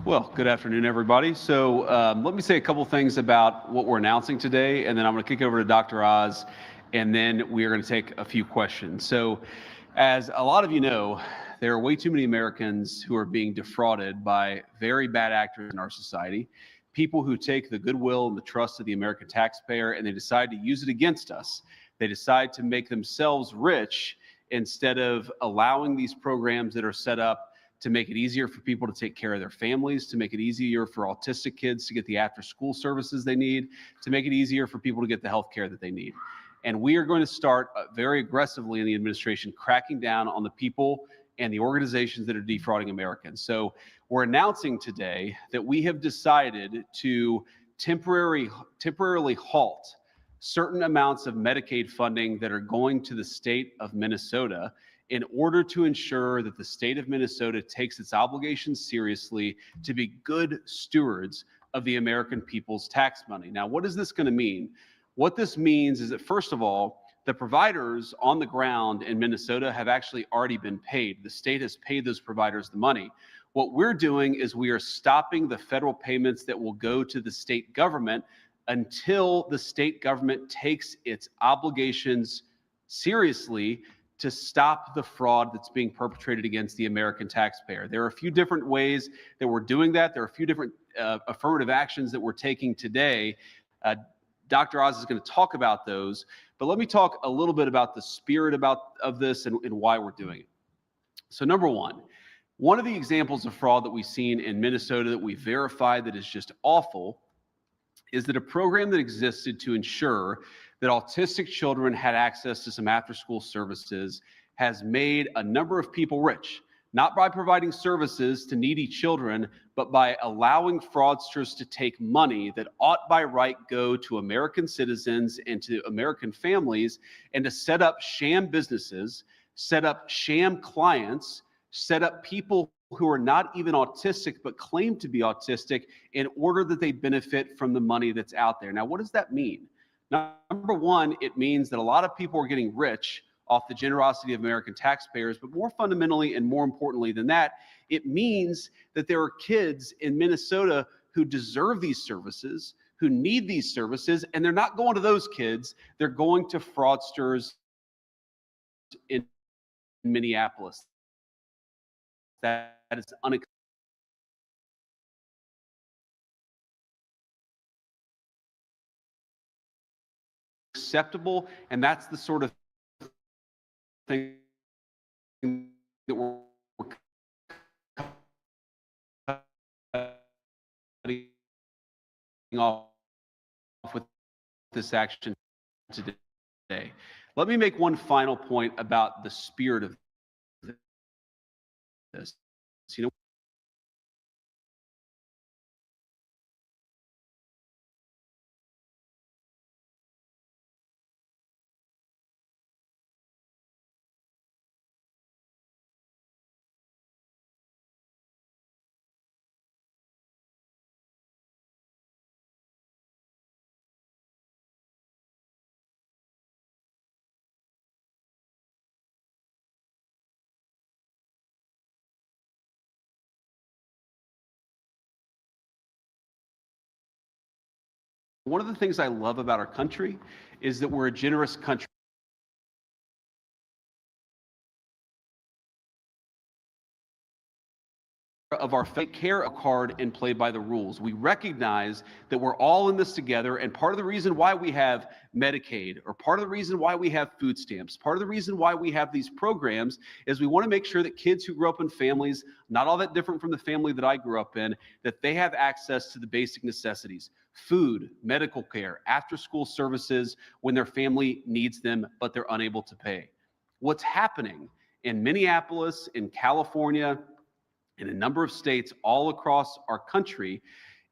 Well, good afternoon, everybody. So let me say a couple things about what we're announcing today, and then I'm going to kick it over to Dr. Oz, and then we are going to take a few questions. So as a lot of you know, there are way too many Americans who are being defrauded by very bad actors in our society, people who take the goodwill and the trust of the American taxpayer and they decide to use it against us. They decide to make themselves rich instead of allowing these programs that are set up to make it easier for people to take care of their families, to make it easier for autistic kids to get the after-school services they need, to make it easier for people to get the health care that they need. And we are going to start very aggressively in the administration cracking down on the people and the organizations that are defrauding Americans. So we're announcing today that we have decided to temporarily halt certain amounts of Medicaid funding that are going to the state of Minnesota in order to ensure that the state of Minnesota takes its obligations seriously to be good stewards of the American people's tax money. Now, what is this going to mean? What this means is that, first of all, the providers on the ground in Minnesota have actually already been paid. The state has paid those providers the money. What we're doing is we are stopping the federal payments that will go to the state government until the state government takes its obligations seriously to stop the fraud that's being perpetrated against the American taxpayer. There are a few different ways that we're doing that. There are a few different affirmative actions that we're taking today. Dr. Oz is going to talk about those, but let me talk a little bit about the spirit of this and why we're doing it. So number one of the examples of fraud that we've seen in Minnesota that we verified that is just awful is that a program that existed to ensure that autistic children had access to some after-school services has made a number of people rich, not by providing services to needy children, but by allowing fraudsters to take money that ought by right go to American citizens and to American families, and to set up sham businesses, set up sham clients, set up people who are not even autistic but claim to be autistic in order that they benefit from the money that's out there. Now, what does that mean? Number one, it means that a lot of people are getting rich off the generosity of American taxpayers, but more fundamentally and more importantly than that, it means that there are kids in Minnesota who deserve these services, who need these services, and they're not going to those kids, they're going to fraudsters in Minneapolis. That is unacceptable, and that's the sort of thing that we're cutting off with this action today. Let me make one final point about the spirit of this. You know, one of the things I love about our country is that we're a generous country. Of our take care of card and play by the rules. We recognize that we're all in this together, and part of the reason why we have Medicaid, or part of the reason why we have food stamps, part of the reason why we have these programs is we want to make sure that kids who grow up in families not all that different from the family that I grew up in, that they have access to the basic necessities: food, medical care, after-school services when their family needs them but they're unable to pay. What's happening in Minneapolis, in California, in a number of states all across our country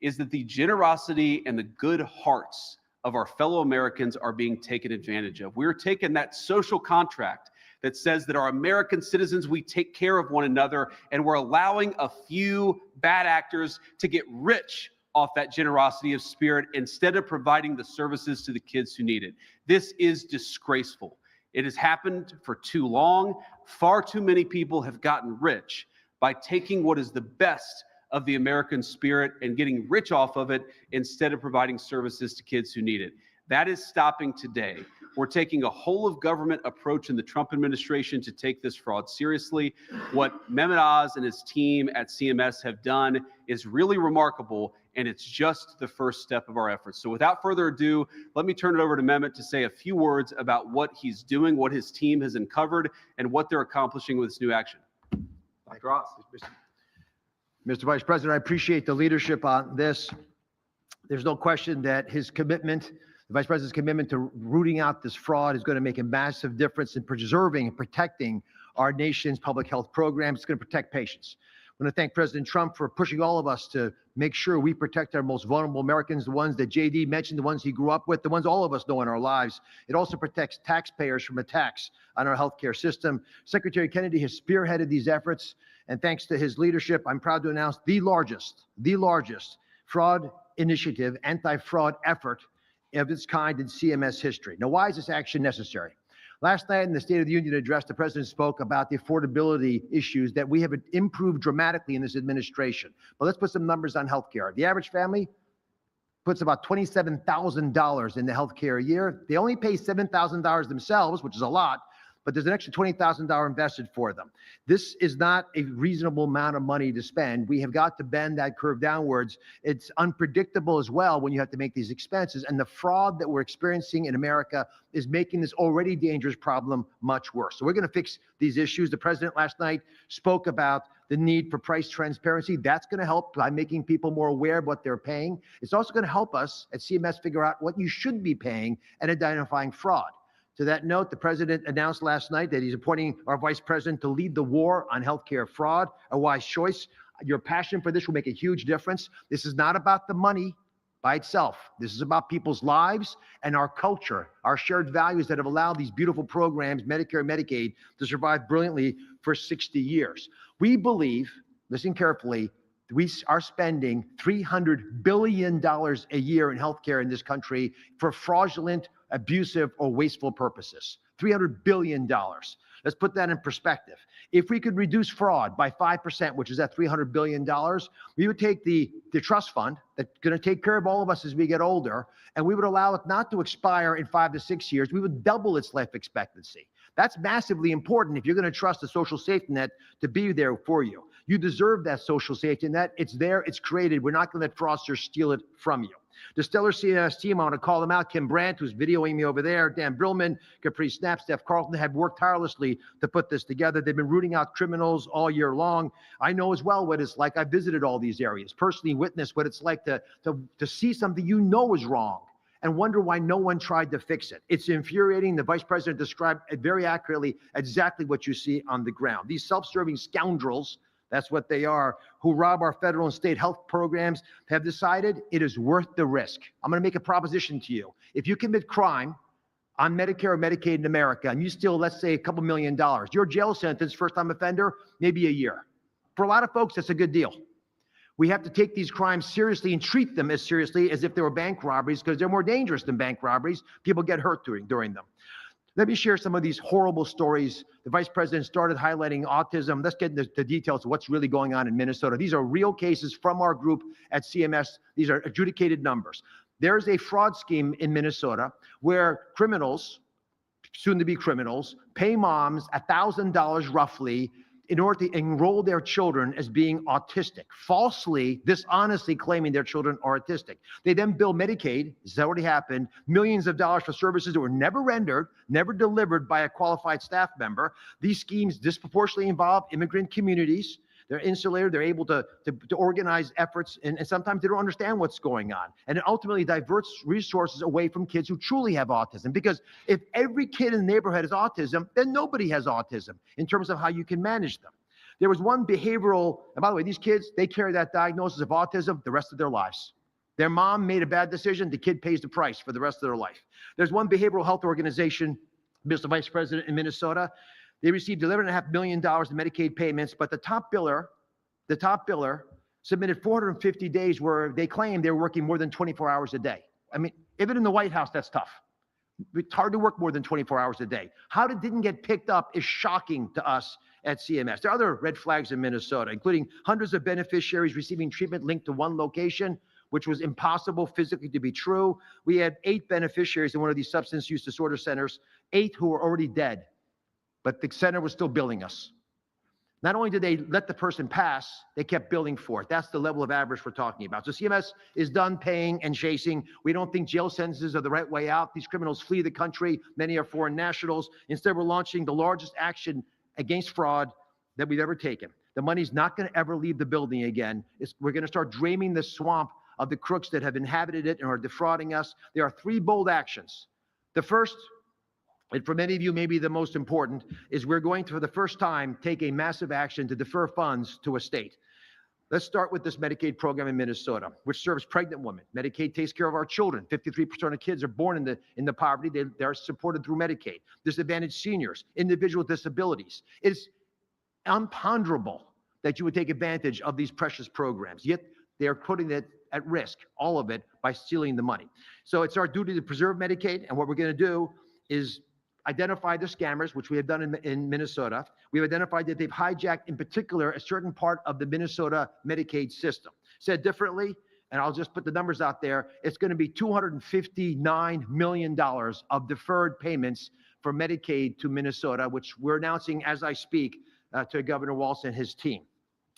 is that the generosity and the good hearts of our fellow Americans are being taken advantage of. We're taking that social contract that says that our American citizens, we take care of one another, and we're allowing a few bad actors to get rich off that generosity of spirit instead of providing the services to the kids who need it. This is disgraceful. It has happened for too long. Far too many people have gotten rich by taking what is the best of the American spirit and getting rich off of it instead of providing services to kids who need it. That is stopping today. We're taking a whole of government approach in the Trump administration to take this fraud seriously. What Mehmet Oz and his team at CMS have done is really remarkable, and it's just the first step of our efforts. So without further ado, let me turn it over to Mehmet to say a few words about what he's doing, what his team has uncovered, and what they're accomplishing with this new action. Dr. Oz. Mr. Vice President, I appreciate the leadership on this. There's no question that his commitment, the Vice President's commitment to rooting out this fraud is going to make a massive difference in preserving and protecting our nation's public health programs. It's going to protect patients. I want to thank President Trump for pushing all of us to make sure we protect our most vulnerable Americans, the ones that JD mentioned, the ones he grew up with, the ones all of us know in our lives. It also protects taxpayers from attacks on our healthcare system. Secretary Kennedy has spearheaded these efforts, and thanks to his leadership, I'm proud to announce the largest fraud initiative, anti-fraud effort of its kind in CMS history. Now, why is this action necessary? Last night in the State of the Union address, the president spoke about the affordability issues that we have improved dramatically in this administration. But let's put some numbers on healthcare. The average family puts about $27,000 in the healthcare a year. They only pay $7,000 themselves, which is a lot, but there's an extra $20,000 invested for them. This is not a reasonable amount of money to spend. We have got to bend that curve downwards. It's unpredictable as well when you have to make these expenses, and the fraud that we're experiencing in America is making this already dangerous problem much worse. So we're going to fix these issues. The president last night spoke about the need for price transparency. That's going to help by making people more aware of what they're paying. It's also going to help us at CMS figure out what you should be paying and identifying fraud. To that note, the president announced last night that he's appointing our vice president to lead the war on healthcare fraud, a wise choice. Your passion for this will make a huge difference. This is not about the money by itself. This is about people's lives and our culture, our shared values that have allowed these beautiful programs, Medicare and Medicaid, to survive brilliantly for 60 years. We believe, listen carefully, we are spending $300 billion a year in healthcare in this country for fraudulent, abusive, or wasteful purposes. $300 billion. Let's put that in perspective. If we could reduce fraud by 5%, which is at $300 billion, we would take the trust fund that's going to take care of all of us as we get older, and we would allow it not to expire in 5 to 6 years. We would double its life expectancy. That's massively important if you're going to trust the social safety net to be there for you. You deserve that social safety net. It's there. It's created. We're not going to let fraudsters steal it from you. The stellar CMS team, I want to call them out. Kim Brandt, who's videoing me over there, Dan Brillman, Capri Snap, Steph Carlton have worked tirelessly to put this together. They've been rooting out criminals all year long. I know as well what it's like. I visited all these areas, personally witnessed what it's like to see something you know is wrong and wonder why no one tried to fix it. It's infuriating. The vice president described very accurately exactly what you see on the ground. These self-serving scoundrels, that's what they are, who rob our federal and state health programs, have decided it is worth the risk. I'm going to make a proposition to you. If you commit crime on Medicare or Medicaid in America and you steal, let's say, a couple $1 million, your jail sentence, first-time offender, maybe a year. For a lot of folks, that's a good deal. We have to take these crimes seriously and treat them as seriously as if they were bank robberies, because they're more dangerous than bank robberies. People get hurt during them. Let me share some of these horrible stories. The vice president started highlighting autism. Let's get into the details of what's really going on in Minnesota. These are real cases from our group at CMS. These are adjudicated numbers. There's a fraud scheme in Minnesota where criminals, soon to be criminals, pay moms $1,000 roughly in order to enroll their children as being autistic, falsely, dishonestly claiming their children are autistic. They then bill Medicaid, this has already happened, millions of dollars for services that were never rendered, never delivered by a qualified staff member. These schemes disproportionately involve immigrant communities. They're insulated, they're able to organize efforts, and sometimes they don't understand what's going on. And it ultimately diverts resources away from kids who truly have autism. Because if every kid in the neighborhood has autism, then nobody has autism in terms of how you can manage them. There was one behavioral, and by the way, these kids, they carry that diagnosis of autism the rest of their lives. Their mom made a bad decision, the kid pays the price for the rest of their life. There's one behavioral health organization, Mr. Vice President, in Minnesota. They received $11.5 million in Medicaid payments, but the top biller submitted 450 days where they claimed they were working more than 24 hours a day. I mean, even in the White House, that's tough. It's hard to work more than 24 hours a day. How it didn't get picked up is shocking to us at CMS. There are other red flags in Minnesota, including hundreds of beneficiaries receiving treatment linked to one location, which was impossible physically to be true. We had 8 beneficiaries in one of these substance use disorder centers, 8 who were already dead, but the center was still billing us. Not only did they let the person pass, they kept billing for it. That's the level of average we're talking about. So CMS is done paying and chasing. We don't think jail sentences are the right way out. These criminals flee the country. Many are foreign nationals. Instead, we're launching the largest action against fraud that we've ever taken. The money's not going to ever leave the building again. We're going to start draining the swamp of the crooks that have inhabited it and are defrauding us. There are 3 bold actions. The first, and for many of you, maybe the most important, is we're going to, for the first time, take a massive action to defer funds to a state. Let's start with this Medicaid program in Minnesota, which serves pregnant women. Medicaid takes care of our children. 53% of kids are born in the poverty. They're supported through Medicaid. Disadvantaged seniors, individual disabilities. It's unponderable that you would take advantage of these precious programs, yet they're putting it at risk, all of it, by stealing the money. So it's our duty to preserve Medicaid, and what we're going to do is identify the scammers, which we have done in Minnesota. We've identified that they've hijacked, in particular, a certain part of the Minnesota Medicaid system. Said differently, and I'll just put the numbers out there, it's going to be $259 million of deferred payments for Medicaid to Minnesota, which we're announcing as I speak to Governor Walz and his team.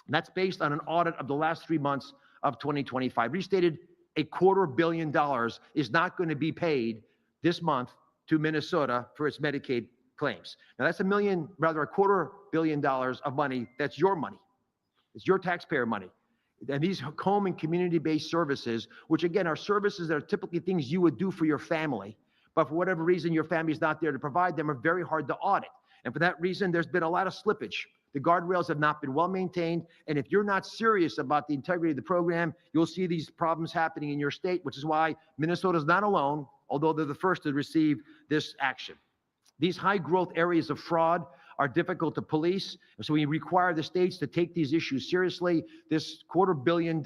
And that's based on an audit of the last 3 months of 2025. Restated, $250 million is not going to be paid this month to Minnesota for its Medicaid claims. Now that's $250 million of money. That's your money. It's your taxpayer money. And these home and community-based services, which again are services that are typically things you would do for your family, but for whatever reason your family's not there to provide them, are very hard to audit. And for that reason, there's been a lot of slippage. The guardrails have not been well maintained. And if you're not serious about the integrity of the program, you'll see these problems happening in your state, which is why Minnesota's not alone, although they're the first to receive this action. These high growth areas of fraud are difficult to police, so we require the states to take these issues seriously. This $250 million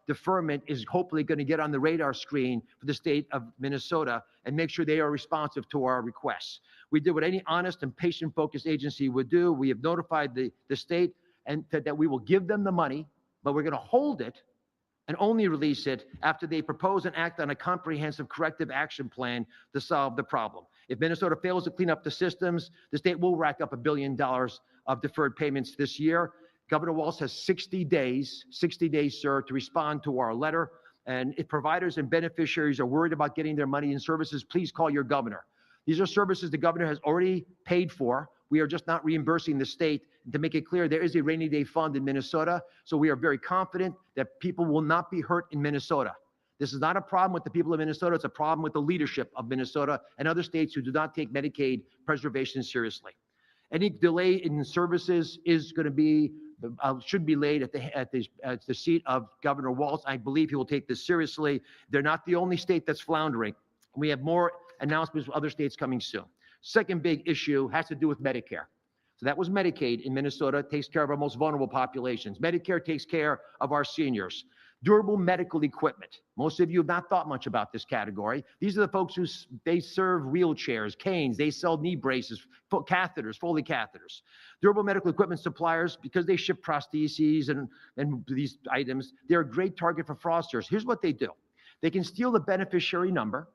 deferment is hopefully going to get on the radar screen for the state of Minnesota and make sure they are responsive to our requests. We did what any honest and patient-focused agency would do. We have notified the state and that we will give them the money, but we're going to hold it and only release it after they propose and act on a comprehensive corrective action plan to solve the problem. If Minnesota fails to clean up the systems, the state will rack up $1 billion of deferred payments this year. Governor Walz has 60 days, sir, to respond to our letter. And if providers and beneficiaries are worried about getting their money in services, please call your governor. These are services the governor has already paid for. We are just not reimbursing the state. To make it clear, there is a rainy day fund in Minnesota, so we are very confident that people will not be hurt in Minnesota. This is not a problem with the people of Minnesota. It's a problem with the leadership of Minnesota and other states who do not take Medicaid preservation seriously. Any delay in services is going to be, should be laid at the seat of Governor Walz. I believe he will take this seriously. They're not the only state that's floundering. We have more announcements from other states coming soon. Second big issue has to do with Medicare. So that was Medicaid in Minnesota, takes care of our most vulnerable populations. Medicare takes care of our seniors. Durable medical equipment. Most of you have not thought much about this category. These are the folks who they serve wheelchairs, canes, they sell knee braces, catheters, Foley catheters. Durable medical equipment suppliers, because they ship prostheses and these items, they're a great target for fraudsters. Here's what they do. They can steal the beneficiary number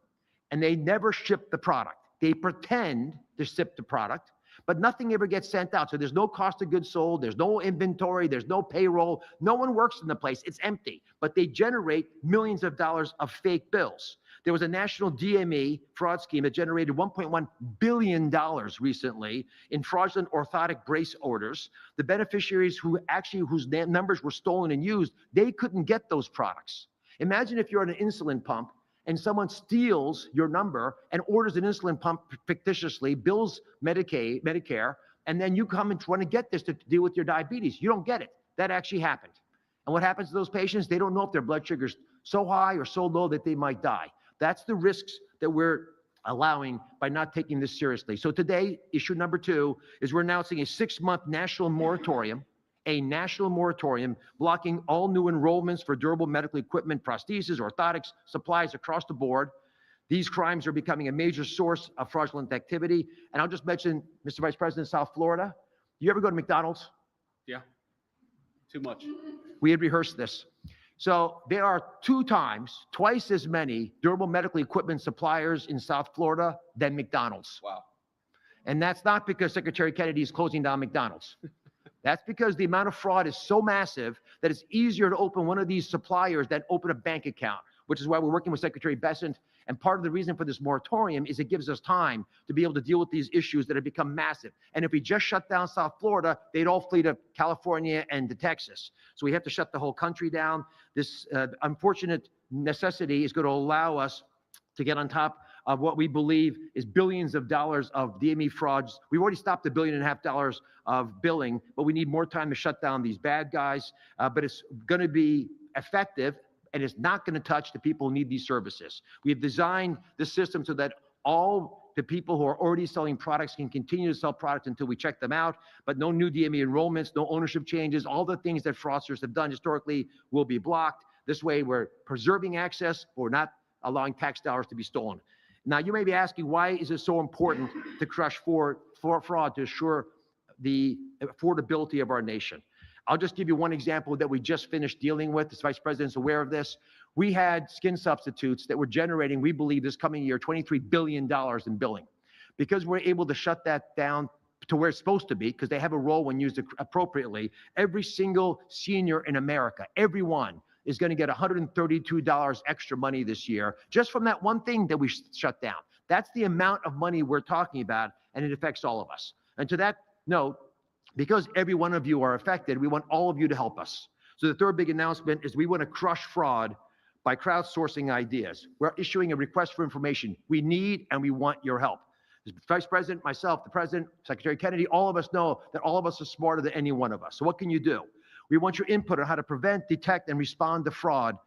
and they never ship the product. They pretend to ship the product, but nothing ever gets sent out. So there's no cost of goods sold, there's no inventory, there's no payroll, no one works in the place, it's empty. But they generate millions of dollars of fake bills. There was a national DME fraud scheme that generated $1.1 billion recently in fraudulent orthotic brace orders. The beneficiaries whose numbers were stolen and used, they couldn't get those products. Imagine if you're on an insulin pump and someone steals your number and orders an insulin pump fictitiously, bills Medicare, and then you come and want to get this to deal with your diabetes. You don't get it. That actually happened. And what happens to those patients? They don't know if their blood sugar's so high or so low that they might die. That's the risks that we're allowing by not taking this seriously. So today, issue number 2 is we're announcing a 6-month national moratorium blocking all new enrollments for durable medical equipment, prostheses, orthotics, supplies across the board. These crimes are becoming a major source of fraudulent activity. And I'll just mention, Mr. Vice President, South Florida. You ever go to McDonald's? Yeah. Too much. We had rehearsed this. So there are twice as many durable medical equipment suppliers in South Florida than McDonald's. Wow. And that's not because Secretary Kennedy is closing down McDonald's. That's because the amount of fraud is so massive that it's easier to open one of these suppliers than open a bank account, which is why we're working with Secretary Bessent. And part of the reason for this moratorium is it gives us time to be able to deal with these issues that have become massive. And if we just shut down South Florida, they'd all flee to California and to Texas. So we have to shut the whole country down. This unfortunate necessity is going to allow us to get on top of what we believe is billions of dollars of DME frauds. We've already stopped $1.5 billion of billing, but we need more time to shut down these bad guys. But it's going to be effective, and it's not going to touch the people who need these services. We have designed the system so that all the people who are already selling products can continue to sell products until we check them out, but no new DME enrollments, no ownership changes. All the things that fraudsters have done historically will be blocked. This way, we're preserving access, but we're not allowing tax dollars to be stolen. Now, you may be asking, why is it so important to crush for fraud to assure the affordability of our nation? I'll just give you one example that we just finished dealing with. The Vice President's aware of this. We had skin substitutes that were generating, we believe this coming year, $23 billion in billing. Because we're able to shut that down to where it's supposed to be, because they have a role when used appropriately, every single senior in America, everyone, is going to get $132 extra money this year, just from that one thing that we shut down. That's the amount of money we're talking about, and it affects all of us. And to that note, because every one of you are affected, we want all of you to help us. So the third big announcement is we want to crush fraud by crowdsourcing ideas. We're issuing a request for information. We need and we want your help. The Vice President, myself, the President, Secretary Kennedy, all of us know that all of us are smarter than any one of us. So what can you do? We want your input on how to prevent, detect, and respond to fraud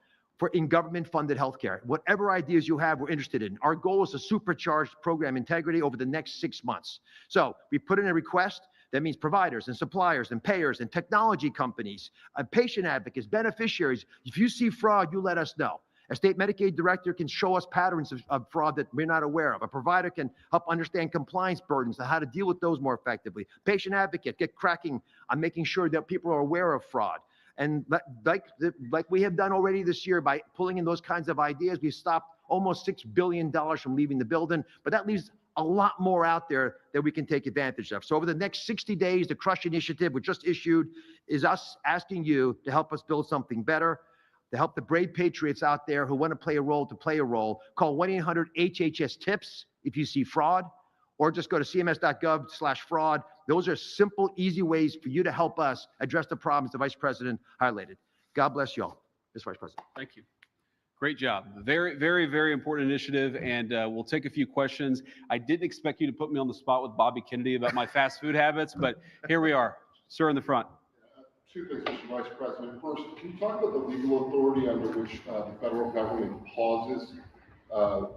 in government-funded healthcare. Whatever ideas you have, we're interested in. Our goal is to supercharge program integrity over the next 6 months. So we put in a request. That means providers and suppliers and payers and technology companies, patient advocates, beneficiaries. If you see fraud, you let us know. A state Medicaid director can show us patterns of fraud that we're not aware of. A provider can help understand compliance burdens and how to deal with those more effectively. Patient advocate, get cracking on making sure that people are aware of fraud. And like we have done already this year by pulling in those kinds of ideas, we've stopped almost $6 billion from leaving the building, but that leaves a lot more out there that we can take advantage of. So over the next 60 days, the Crush Initiative we just issued is us asking you to help us build something better, to help the brave patriots out there who want to play a role to play a role. Call 1-800-HHS-TIPS if you see fraud, or just go to cms.gov/fraud. Those are simple, easy ways for you to help us address the problems the Vice President highlighted. God bless you all, Mr. Vice President. Thank you. Great job. Very, very, very important initiative, and we'll take a few questions. I didn't expect you to put me on the spot with Bobby Kennedy about my fast food habits, but here we are. Sir in the front. Two things, Mr. Vice President. First, can you talk about the legal authority under which the federal government pauses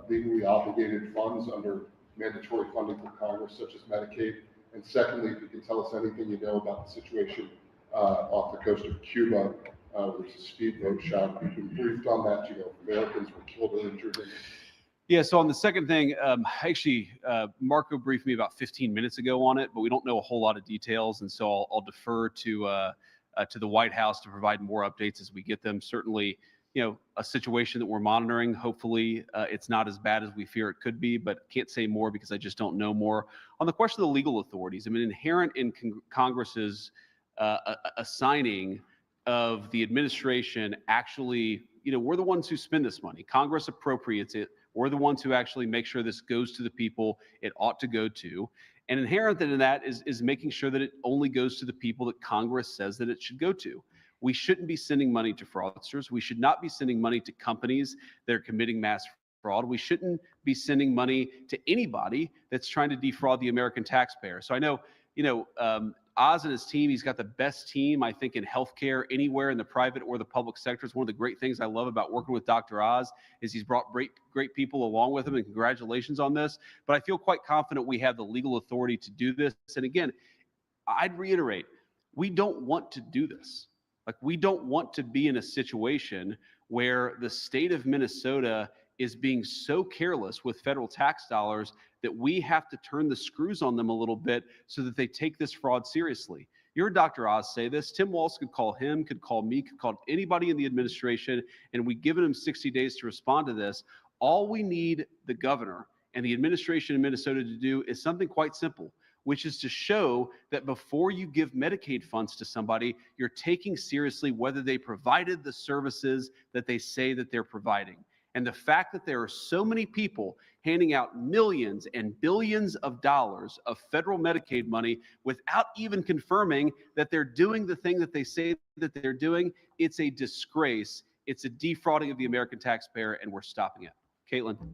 legally obligated funds under mandatory funding from Congress, such as Medicaid? And secondly, if you can tell us anything you know about the situation off the coast of Cuba, which is a speedboat shot. We've been briefed on that. You know, Americans were killed or injured. Yeah, so on the second thing, actually, Marco briefed me about 15 minutes ago on it, but we don't know a whole lot of details, and so I'll defer to the White House to provide more updates as we get them. Certainly, you know, a situation that we're monitoring. Hopefully, it's not as bad as we fear it could be, but can't say more because I just don't know more. On the question of the legal authorities, I mean, inherent in Congress's assigning of the administration, actually, you know, we're the ones who spend this money. Congress appropriates it. We're the ones who actually make sure this goes to the people it ought to go to. And inherent in that is making sure that it only goes to the people that Congress says that it should go to. We shouldn't be sending money to fraudsters. We should not be sending money to companies that are committing mass fraud. We shouldn't be sending money to anybody that's trying to defraud the American taxpayer. So I know, you know, Oz and his team, he's got the best team, I think, in healthcare anywhere in the private or the public sector. It's one of the great things I love about working with Dr. Oz is he's brought great people along with him, and congratulations on this. But I feel quite confident we have the legal authority to do this. And again, I'd reiterate, we don't want to do this. Like, we don't want to be in a situation where the state of Minnesota is being so careless with federal tax dollars that we have to turn the screws on them a little bit so that they take this fraud seriously. You heard Dr. Oz say this. Tim Walz could call him, could call me, could call anybody in the administration, and we've given him 60 days to respond to this. All we need the governor and the administration in Minnesota to do is something quite simple, which is to show that before you give Medicaid funds to somebody, you're taking seriously whether they provided the services that they say that they're providing. And the fact that there are so many people handing out millions and billions of dollars of federal Medicaid money without even confirming that they're doing the thing that they say that they're doing, it's a disgrace. It's a defrauding of the American taxpayer, and we're stopping it. Caitlin. Thank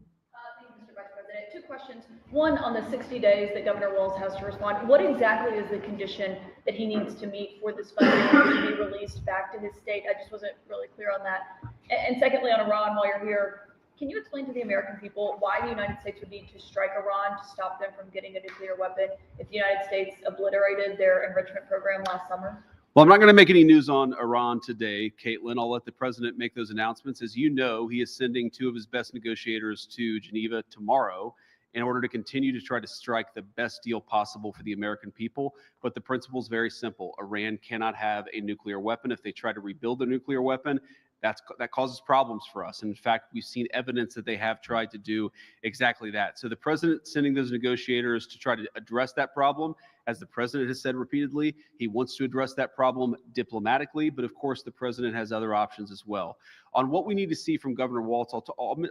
you, Mr. Vice President. Two questions. One, on the 60 days that Governor Walz has to respond, what exactly is the condition that he needs to meet for this funding to be released back to his state? I just wasn't really clear on that. And secondly, on Iran, while you're here, can you explain to the American people why the United States would need to strike Iran to stop them from getting a nuclear weapon if the United States obliterated their enrichment program last summer? Well, I'm not going to make any news on Iran today, Caitlin. I'll let the president make those announcements. As you know, he is sending 2 of his best negotiators to Geneva tomorrow in order to continue to try to strike the best deal possible for the American people. But the principle is very simple. Iran cannot have a nuclear weapon. If they try to rebuild a nuclear weapon, that causes problems for us. In fact, we've seen evidence that they have tried to do exactly that. So the president sending those negotiators to try to address that problem, as the president has said repeatedly, he wants to address that problem diplomatically, but of course the president has other options as well. On what we need to see from Governor Walz,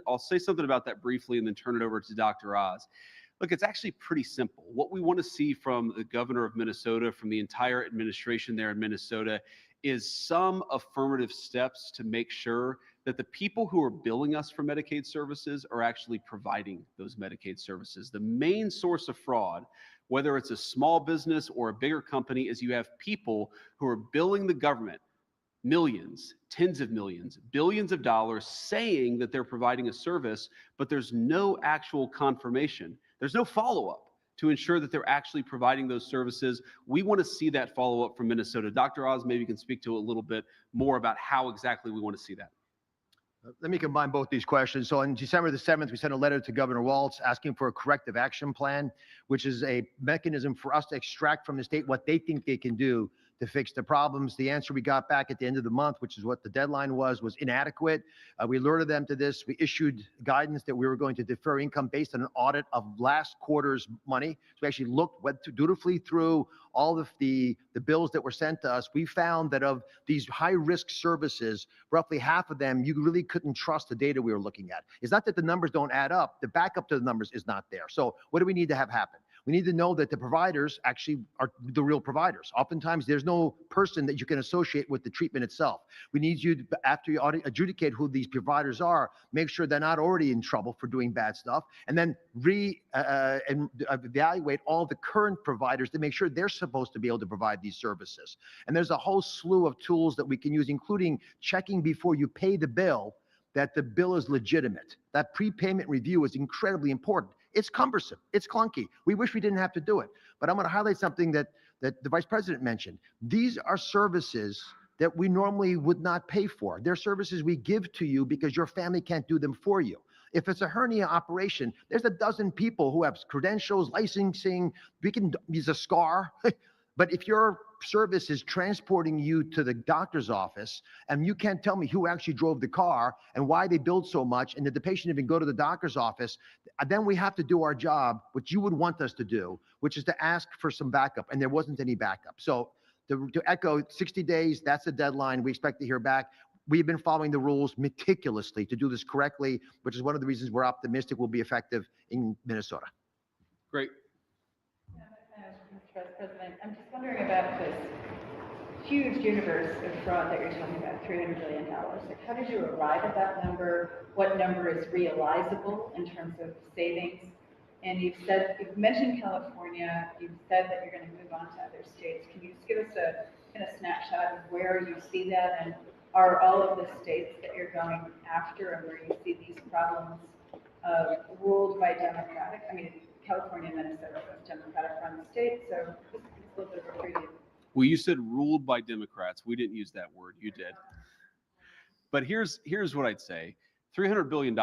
I'll say something about that briefly and then turn it over to Dr. Oz. Look, it's actually pretty simple. What we want to see from the governor of Minnesota, from the entire administration there in Minnesota, is some affirmative steps to make sure that the people who are billing us for Medicaid services are actually providing those Medicaid services. The main source of fraud, whether it's a small business or a bigger company, is you have people who are billing the government millions, tens of millions, billions of dollars saying that they're providing a service, but there's no actual confirmation. There's no follow-up to ensure that they're actually providing those services. We want to see that follow-up from Minnesota. Dr. Oz, maybe you can speak to a little bit more about how exactly we want to see that. Let me combine both these questions. So on December the 7th, we sent a letter to Governor Walz asking for a corrective action plan, which is a mechanism for us to extract from the state what they think they can do to fix the problems. The answer we got back at the end of the month, which is what the deadline was inadequate. We alerted them to this. We issued guidance that we were going to defer income based on an audit of last quarter's money. So we actually went dutifully through all of the bills that were sent to us. We found that of these high-risk services, roughly half of them, you really couldn't trust the data we were looking at. It's not that the numbers don't add up. The backup to the numbers is not there. So what do we need to have happen? We need to know that the providers actually are the real providers. Oftentimes, there's no person that you can associate with the treatment itself. We need you, after you adjudicate who these providers are, make sure they're not already in trouble for doing bad stuff, and then evaluate all the current providers to make sure they're supposed to be able to provide these services. And there's a whole slew of tools that we can use, including checking before you pay the bill that the bill is legitimate. That prepayment review is incredibly important. It's cumbersome. It's clunky. We wish we didn't have to do it. But I'm going to highlight something that the Vice President mentioned. These are services that we normally would not pay for. They're services we give to you because your family can't do them for you. If it's a hernia operation, there's a dozen people who have credentials, licensing. We can use a scar. But if your service is transporting you to the doctor's office and you can't tell me who actually drove the car and why they billed so much, and did the patient even go to the doctor's office, then we have to do our job, which you would want us to do, which is to ask for some backup. And there wasn't any backup. So to echo 60 days, that's the deadline. We expect to hear back. We've been following the rules meticulously to do this correctly, which is one of the reasons we're optimistic will be effective in Minnesota. Great. Mr. Vice President, I'm just wondering about this huge universe of fraud that you're talking about, $300 billion. Like, how did you arrive at that number? What number is realizable in terms of savings? And you've mentioned California. You've said that you're going to move on to other states. Can you just give us a kind of snapshot of where you see that? And are all of the states that you're going after and where you see these problems ruled by Democratic? I mean, California and Minnesota are Democratic-run states, so it's a little bit of a preview. Well, you said ruled by Democrats. We didn't use that word. You did. But here's what I'd say. $300 billion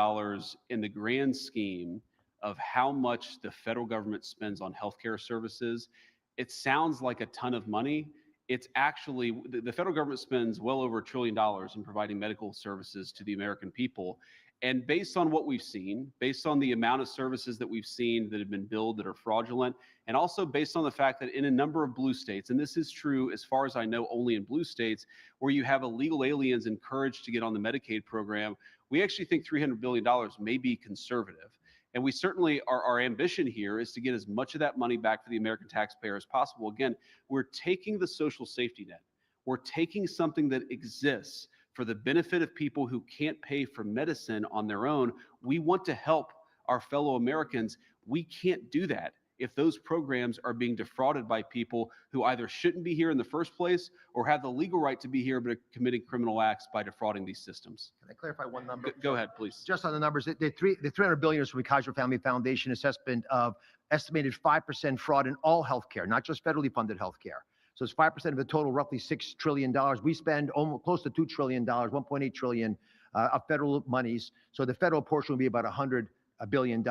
in the grand scheme of how much the federal government spends on healthcare services, it sounds like a ton of money. It's actually, the federal government spends well over $1 trillion in providing medical services to the American people. And based on what we've seen, based on the amount of services that we've seen that have been billed that are fraudulent, and also based on the fact that in a number of blue states, and this is true as far as I know only in blue states, where you have illegal aliens encouraged to get on the Medicaid program, we actually think $300 billion may be conservative. And we certainly, our ambition here is to get as much of that money back for the American taxpayer as possible. Again, we're taking the social safety net. We're taking something that exists for the benefit of people who can't pay for medicine on their own. We want to help our fellow Americans. We can't do that if those programs are being defrauded by people who either shouldn't be here in the first place or have the legal right to be here but are committing criminal acts by defrauding these systems. Can I clarify one number? Go ahead, please. Just on the numbers, the $300 billion is from the Kaiser Family Foundation assessment of estimated 5% fraud in all healthcare, not just federally funded healthcare. So it's 5% of the total, roughly $6 trillion. We spend almost close to $2 trillion, $1.8 trillion of federal monies. So the federal portion will be about $100 billion.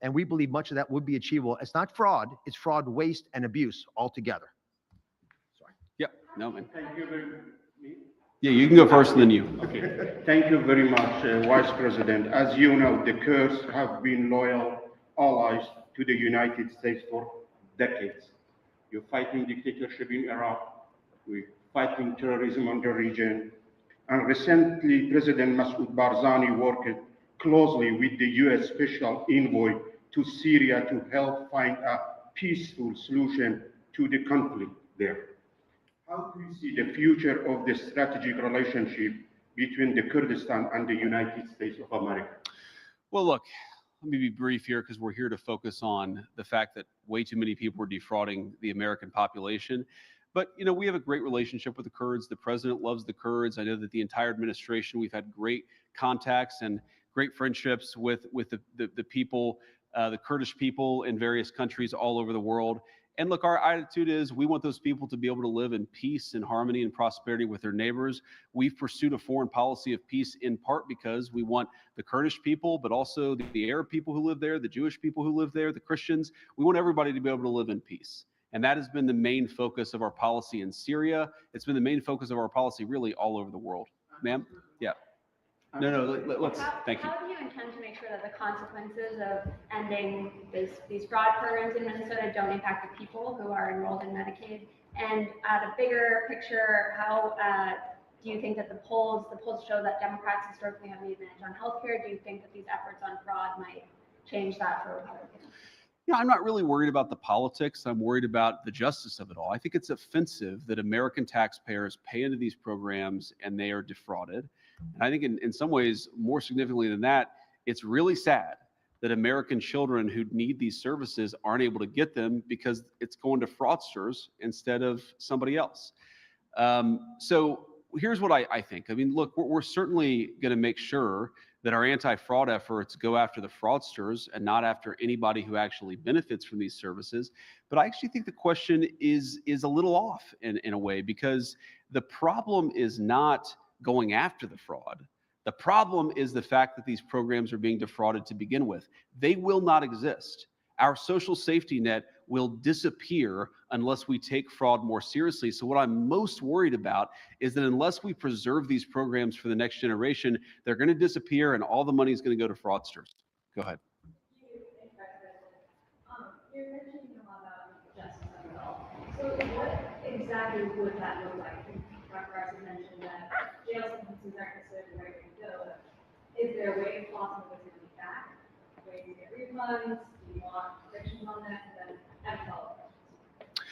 And we believe much of that would be achievable. It's not fraud, it's fraud, waste, and abuse altogether. Sorry. Yep. No, man. Thank you very Yeah, you can go first and then you. Okay. Thank you very much, Vice President. As you know, the Kurds have been loyal allies to the United States for decades. You're fighting dictatorship in Iraq. We're fighting terrorism in the region. And recently, President Masoud Barzani worked closely with the U.S. Special Envoy to Syria to help find a peaceful solution to the conflict there. How do you see the future of the strategic relationship between the Kurdistan and the United States of America? Well, look, let me be brief here because we're here to focus on the fact that way too many people are defrauding the American population. But, you know, we have a great relationship with the Kurds. The president loves the Kurds. I know that the entire administration, we've had great contacts and great friendships with the people, the Kurdish people in various countries all over the world. And look, our attitude is we want those people to be able to live in peace and harmony and prosperity with their neighbors. We've pursued a foreign policy of peace in part because we want the Kurdish people, but also the Arab people who live there, the Jewish people who live there, the Christians. We want everybody to be able to live in peace. And that has been the main focus of our policy in Syria. It's been the main focus of our policy really all over the world. Ma'am? Yeah. No, let's, thank you. How do you intend to make sure that the consequences of ending these fraud programs in Minnesota don't impact the people who are enrolled in Medicaid? And at a bigger picture, how do you think that the polls show that Democrats historically have the advantage on healthcare? Do you think that these efforts on fraud might change that for Republicans? Yeah, I'm not really worried about the politics. I'm worried about the justice of it all. I think it's offensive that American taxpayers pay into these programs and they are defrauded. And I think in some ways, more significantly than that, it's really sad that American children who need these services aren't able to get them because it's going to fraudsters instead of somebody else. So here's what I think. I mean, look, we're certainly going to make sure that our anti-fraud efforts go after the fraudsters and not after anybody who actually benefits from these services. But I actually think the question is a little off in a way, because the problem is not going after the fraud. The problem is the fact that these programs are being defrauded to begin with. They will not exist. Our social safety net will disappear unless we take fraud more seriously. So what I'm most worried about is that unless we preserve these programs for the next generation, they're going to disappear and all the money is going to go to fraudsters. Go ahead. You're mentioning a lot about justice of it all. So what exactly would that look like? Dr. Rice mentioned that jail sentences aren't necessarily the right way to go. Is there a way possible to get back? Ways to get refunds? Do you want restrictions on that? And then have follow-up questions.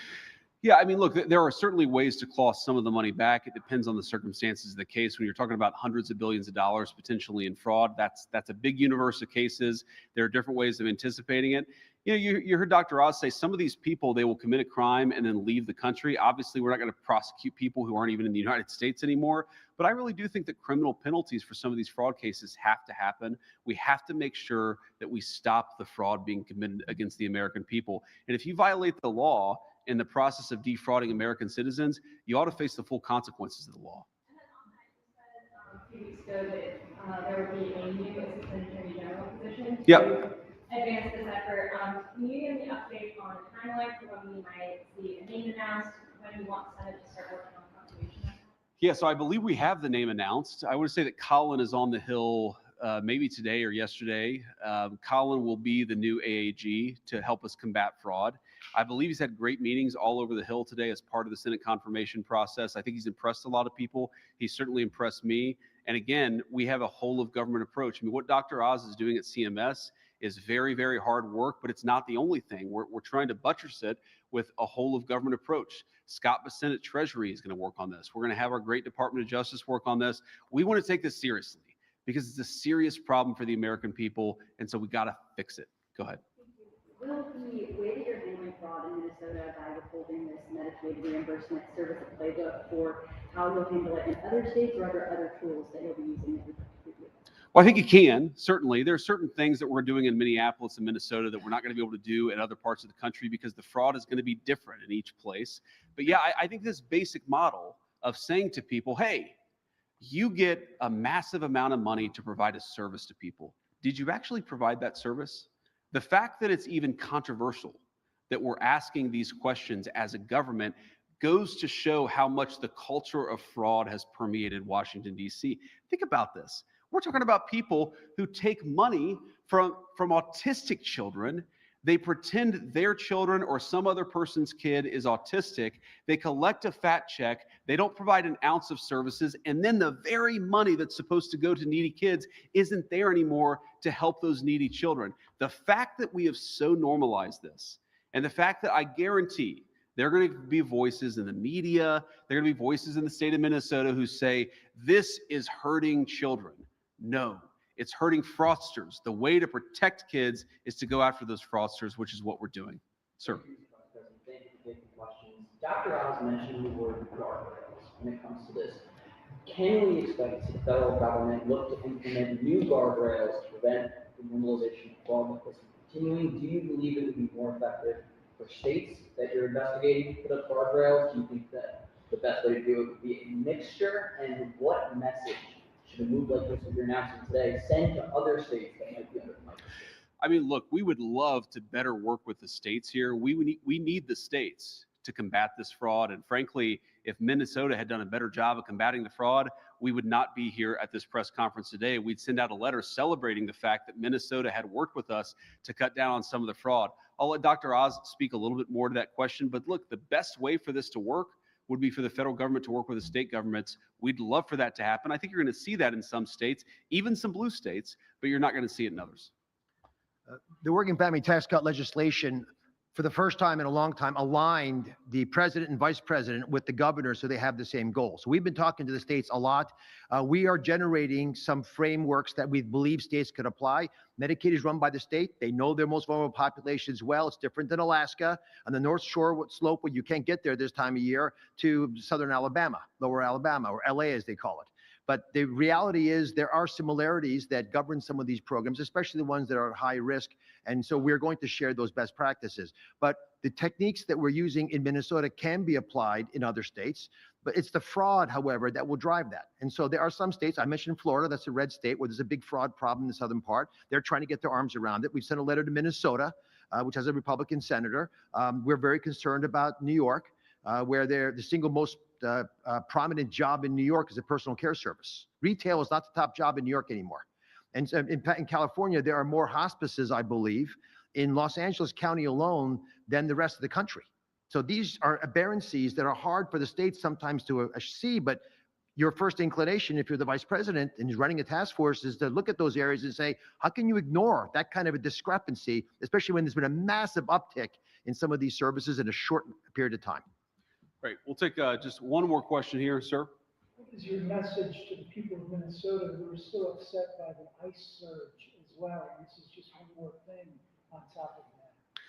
Yeah, I mean, look, there are certainly ways to claw some of the money back. It depends on the circumstances of the case. When you're talking about hundreds of billions of dollars potentially in fraud, that's a big universe of cases. There are different ways of anticipating it. You know, you heard Dr. Oz say some of these people, they will commit a crime and then leave the country. Obviously, we're not going to prosecute people who aren't even in the United States anymore. But I really do think that criminal penalties for some of these fraud cases have to happen. We have to make sure that we stop the fraud being committed against the American people. And if you violate the law in the process of defrauding American citizens, you ought to face the full consequences of the law. And then on that, you said a few weeks ago that there would be a new assistant attorney general position Yep. to advance this effort. Can you give me an update on the timeline for when we might see a name announced, when you want Senate to start working on confirmation? Yeah, so I believe we have the name announced. I would say that Colin is on the Hill maybe today or yesterday. Colin will be the new AAG to help us combat fraud. I believe he's had great meetings all over the Hill today as part of the Senate confirmation process. I think he's impressed a lot of people. He's certainly impressed me. And again, we have a whole of government approach. I mean, what Dr. Oz is doing at CMS is very, very hard work, but it's not the only thing. We're trying to buttress it with a whole of government approach. Scott Bessent at Treasury is going to work on this. We're going to have our great Department of Justice work on this. We want to take this seriously because it's a serious problem for the American people, and so we got to fix it. Go ahead. Will the way that you're handling fraud in Minnesota by withholding this Medicaid reimbursement serve as a playbook for how you'll handle it in other states, or are there other tools that you'll be using that would help you? Well, I think you can, certainly. There are certain things that we're doing in Minneapolis and Minnesota that we're not going to be able to do in other parts of the country because the fraud is going to be different in each place. But yeah, I think this basic model of saying to people, hey, you get a massive amount of money to provide a service to people. Did you actually provide that service? The fact that it's even controversial that we're asking these questions as a government goes to show how much the culture of fraud has permeated Washington, D.C. Think about this. We're talking about people who take money from autistic children. They pretend their children or some other person's kid is autistic. They collect a fat check. They don't provide an ounce of services. And then the very money that's supposed to go to needy kids isn't there anymore to help those needy children. The fact that we have so normalized this, and the fact that I guarantee there are going to be voices in the media, there are going to be voices in the state of Minnesota who say, this is hurting children. No, it's hurting fraudsters. The way to protect kids is to go after those fraudsters, which is what we're doing. Sir. Thank you for taking questions. Dr. Oz mentioned the word guardrails when it comes to this. Can we expect to see the federal government look to implement new guardrails to prevent the normalization of fraud like this from continuing? Do you believe it would be more effective for states that you're investigating to put up guardrails? Do you think that the best way to do it would be a mixture? And what message should a move like this that you're announcing today send to other states that might be under the microscope? I mean, look, we would love to better work with the states here. We need the states to combat this fraud. And frankly, if Minnesota had done a better job of combating the fraud, we would not be here at this press conference today. We'd send out a letter celebrating the fact that Minnesota had worked with us to cut down on some of the fraud. I'll let Dr. Oz speak a little bit more to that question. But look, the best way for this to work would be for the federal government to work with the state governments. We'd love for that to happen. I think you're going to see that in some states, even some blue states, but you're not going to see it in others. The working family tax cut legislation, for the first time in a long time, aligned the president and vice president with the governor so they have the same goal. So we've been talking to the states a lot. We are generating some frameworks that we believe states could apply. Medicaid is run by the state. They know their most vulnerable populations well. It's different than Alaska on the North Shore slope where you can't get there this time of year to southern Alabama, lower Alabama, or LA as they call it. But the reality is there are similarities that govern some of these programs, especially the ones that are high risk. And so we're going to share those best practices. But the techniques that we're using in Minnesota can be applied in other states. But it's the fraud, however, that will drive that. And so there are some states, I mentioned Florida, that's a red state where there's a big fraud problem in the southern part. They're trying to get their arms around it. We've sent a letter to Minnesota, which has a Republican senator. We're very concerned about New York, where they're the single most prominent job in New York is a personal care service. Retail is not the top job in New York anymore. And so in California, there are more hospices, I believe, in Los Angeles County alone than the rest of the country. So these are aberrancies that are hard for the states sometimes to see, but your first inclination, if you're the vice president and you're running a task force, is to look at those areas and say, how can you ignore that kind of a discrepancy, especially when there's been a massive uptick in some of these services in a short period of time? Great. We'll take just one more question here, sir. What is your message to the people of Minnesota who are still upset by the ICE surge as well? And this is just one more thing on top of that.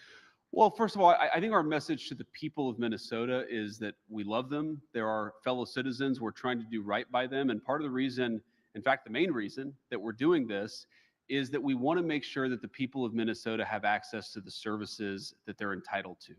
Well, first of all, I think our message to the people of Minnesota is that we love them. They're our fellow citizens. We're trying to do right by them. And part of the reason, in fact, the main reason that we're doing this is that we want to make sure that the people of Minnesota have access to the services that they're entitled to.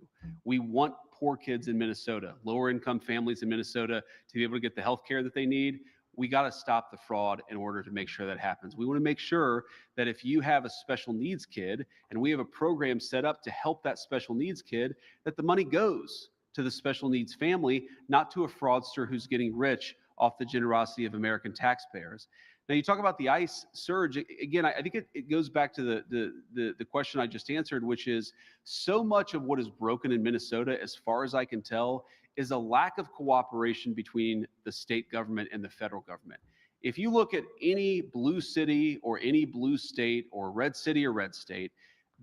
We want poor kids in Minnesota, lower income families in Minnesota to be able to get the health care that they need. we got to stop the fraud in order to make sure that happens. We want to make sure that if you have a special needs kid and we have a program set up to help that special needs kid, that the money goes to the special needs family, not to a fraudster who's getting rich off the generosity of American taxpayers. Now, you talk about the ICE surge. Again, I think it goes back to the question I just answered, which is so much of what is broken in Minnesota, as far as I can tell, is a lack of cooperation between the state government and the federal government. If you look at any blue city or any blue state or red city or red state,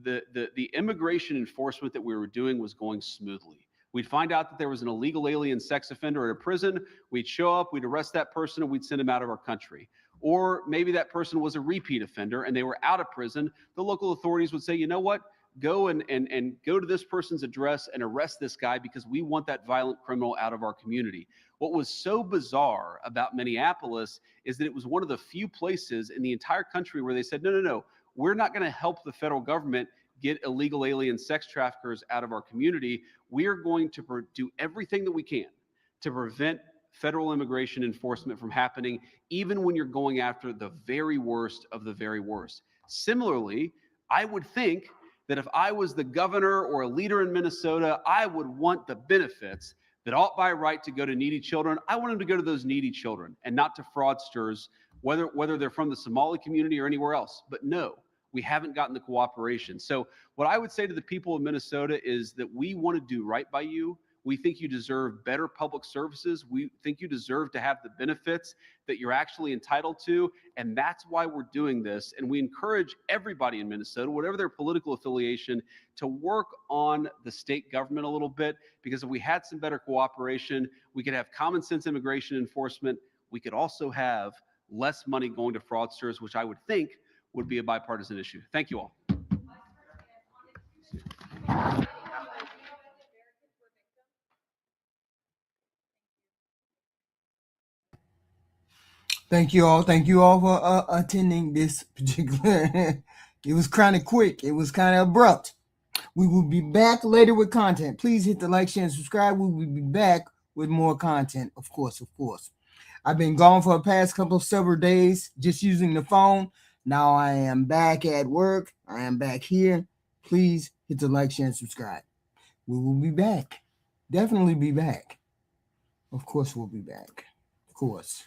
the immigration enforcement that we were doing was going smoothly. We'd find out that there was an illegal alien sex offender at a prison. We'd show up, we'd arrest that person, and we'd send him out of our country. Or maybe that person was a repeat offender and they were out of prison. The local authorities would say, you know what? Go and go to this person's address and arrest this guy because we want that violent criminal out of our community. What was so bizarre about Minneapolis is that it was one of the few places in the entire country where they said, no, we're not going to help the federal government get illegal alien sex traffickers out of our community. We are going to do everything that we can to prevent federal immigration enforcement from happening, even when you're going after the very worst of the very worst. Similarly, I would think that if I was the governor or a leader in Minnesota, I would want the benefits that ought by right to go to needy children. I want them to go to those needy children and not to fraudsters, whether they're from the Somali community or anywhere else. But no, we haven't gotten the cooperation. So what I would say to the people of Minnesota is that we want to do right by you. We think you deserve better public services. We think you deserve to have the benefits that you're actually entitled to. And that's why we're doing this. And we encourage everybody in Minnesota, whatever their political affiliation, to work on the state government a little bit, because if we had some better cooperation, we could have common sense immigration enforcement. We could also have less money going to fraudsters, which I would think would be a bipartisan issue. Thank you all. Thank you all. Thank you all for attending this particular. It was kind of quick. It was kind of abrupt. We will be back later with content. Please hit the like, share, and subscribe. We will be back with more content, of course. I've been gone for the past several days, just using the phone. Now I am back at work. I am back here. Please hit the like, share, and subscribe. We will be back. Definitely be back. Of course, we'll be back. Of course.